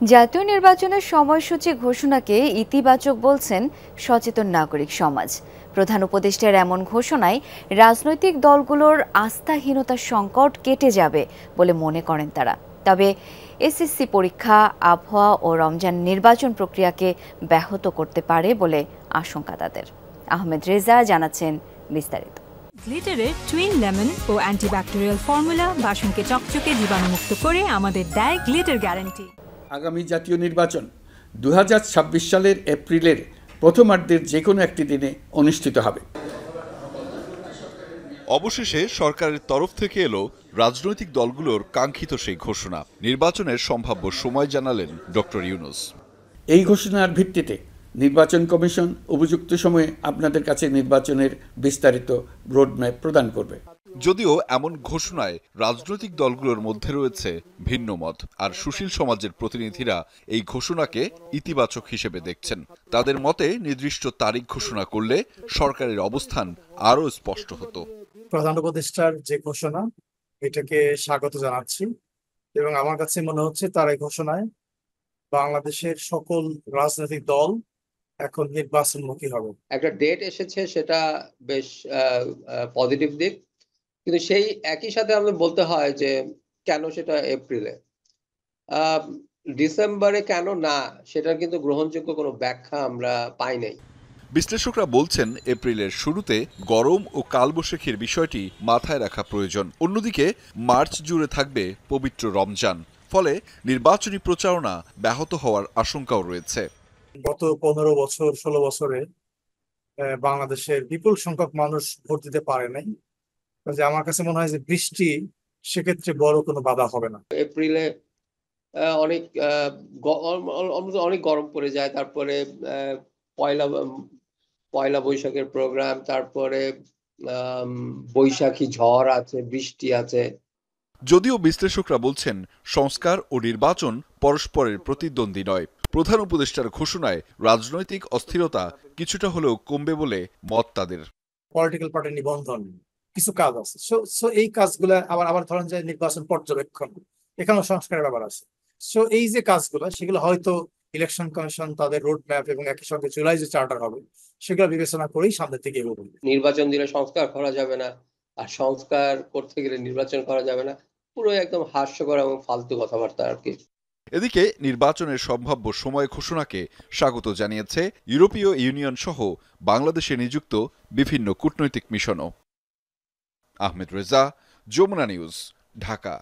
জাতীয় নির্বাচনের সময়সূচি ঘোষণাকে ইতিবাচক বলছেন সচেতন নাগরিক সমাজ। প্রধান উপদেষ্টার এমন ঘোষণায় রাজনৈতিক দলগুলোর আস্থাহীনতার সংকট কেটে যাবে বলে মনে করেন তারা। তবে এসএসসি পরীক্ষা, আবহাওয়া ও রমজান নির্বাচন প্রক্রিয়াকে ব্যাহত করতে পারে বলে আশঙ্কা তাদের। আহমেদ রেজা জানাচ্ছেন বিস্তারিত। গ্লিটারের টুইন লেমন ও অ্যান্টিব্যাকটেরিয়াল ফর্মুলা বাসনকে চকচকে জীবাণুমুক্ত করে আমাদের দেয় গ্লিটার গ্যারান্টি। আগামী জাতীয় নির্বাচন 2026 সালের এপ্রিলের প্রথমার্ধের যে কোনো একটি দিনে অনুষ্ঠিত হবে। অবশেষে সরকারের তরফ থেকে এলো রাজনৈতিক দলগুলোর কাঙ্ক্ষিত সেই ঘোষণা। নির্বাচনের সম্ভাব্য সময় জানালেন ডক্টর ইউনূস। এই ঘোষণার ভিত্তিতে নির্বাচন কমিশন উপযুক্ত সময়ে আপনাদের কাছে নির্বাচনের বিস্তারিত রোডম্যাপ প্রদান করবে। যদিও এমন ঘোষণায় রাজনৈতিক দলগুলোর মধ্যে রয়েছে ভিন্ন মত, আর সুশীল সমাজের প্রতিনিধিরা এই ঘোষণাকে ইতিবাচক হিসেবে দেখছেন। তাদের মতে নির্দিষ্ট তারিখ ঘোষণা করলে সরকারের অবস্থান আরও স্পষ্ট হতো। প্রধান উপদেষ্টার যে ঘোষণা, এটাকে স্বাগত জানাচ্ছি এবং আমার কাছে মনে হচ্ছে তার এই ঘোষণায় বাংলাদেশের সকল রাজনৈতিক দল এখন নির্বাচনমুখী হবে। একটা ডেট এসেছে, সেটা বেশ পজিটিভ দিক, কিন্তু সেই একই সাথে আমাদের বলতে হয় যে কেন সেটা এপ্রিলে, ডিসেম্বরে কেন না, সেটার কিন্তু গ্রহণযোগ্য কোনো ব্যাখ্যা আমরা পাই নাই। বিশ্লেষকরা বলছেন এপ্রিলের শুরুতে গরম ও কালবৈশাখীর বিষয়টি মাথায় রাখা প্রয়োজন। অন্যদিকে মার্চ জুড়ে থাকবে পবিত্র রমজান, ফলে নির্বাচনী প্রচারণা ব্যাহত হওয়ার আশঙ্কাও রয়েছে। গত 15 বছর 16 বছরে বাংলাদেশের বিপুল সংখ্যক মানুষ ভোট দিতে পারে নাই। যে আমার কাছে মনে হয় যে বৃষ্টি সেক্ষেত্রে বড় কোনো বাধা হবে না। এপ্রিলে অনেক গরম পড়ে যায়, তারপরে পয়লা বৈশাখের প্রোগ্রাম, তারপরে বৈশাখী ঝড় আছে, বৃষ্টি আছে। যদিও বিশ্লেষকরা বলছেন সংস্কার ও নির্বাচন পরস্পরের প্রতিদ্বন্দ্বী নয়। প্রধান উপদেষ্টার ঘোষণায় রাজনৈতিক অস্থিরতা কিছুটা হলেও কমবে বলে মত তাদের। পলিটিক্যাল পার্টি নিবন্ধন কিছু কাজ আছে, সো এই কাজগুলো আবার ধরেন যে নির্বাচন পর্যবেক্ষণ, এখানেও সংস্কারের ব্যাপার আছে। সো এই যে কাজগুলো, সেগুলো হয়তো ইলেকশন কমিশন তাদের রোড ম্যাপ এবং একই সঙ্গে জুলাই যে চার্টার হবে সেগুলো বিবেচনা করেই সামনের দিকে এগোবে। নির্বাচন দিলে সংস্কার করা যাবে না, আর সংস্কার করতে গেলে নির্বাচন করা যাবে না, পুরো একদম হাস্যকর এবং ফালতু কথাবার্তা আর কি। এদিকে নির্বাচনের সম্ভাব্য সময় ঘোষণাকে স্বাগত জানিয়েছে ইউরোপীয় ইউনিয়ন সহ বাংলাদেশে নিযুক্ত বিভিন্ন কূটনৈতিক মিশনও। আহমেদ রেজা, যমুনা নিউজ, ঢাকা।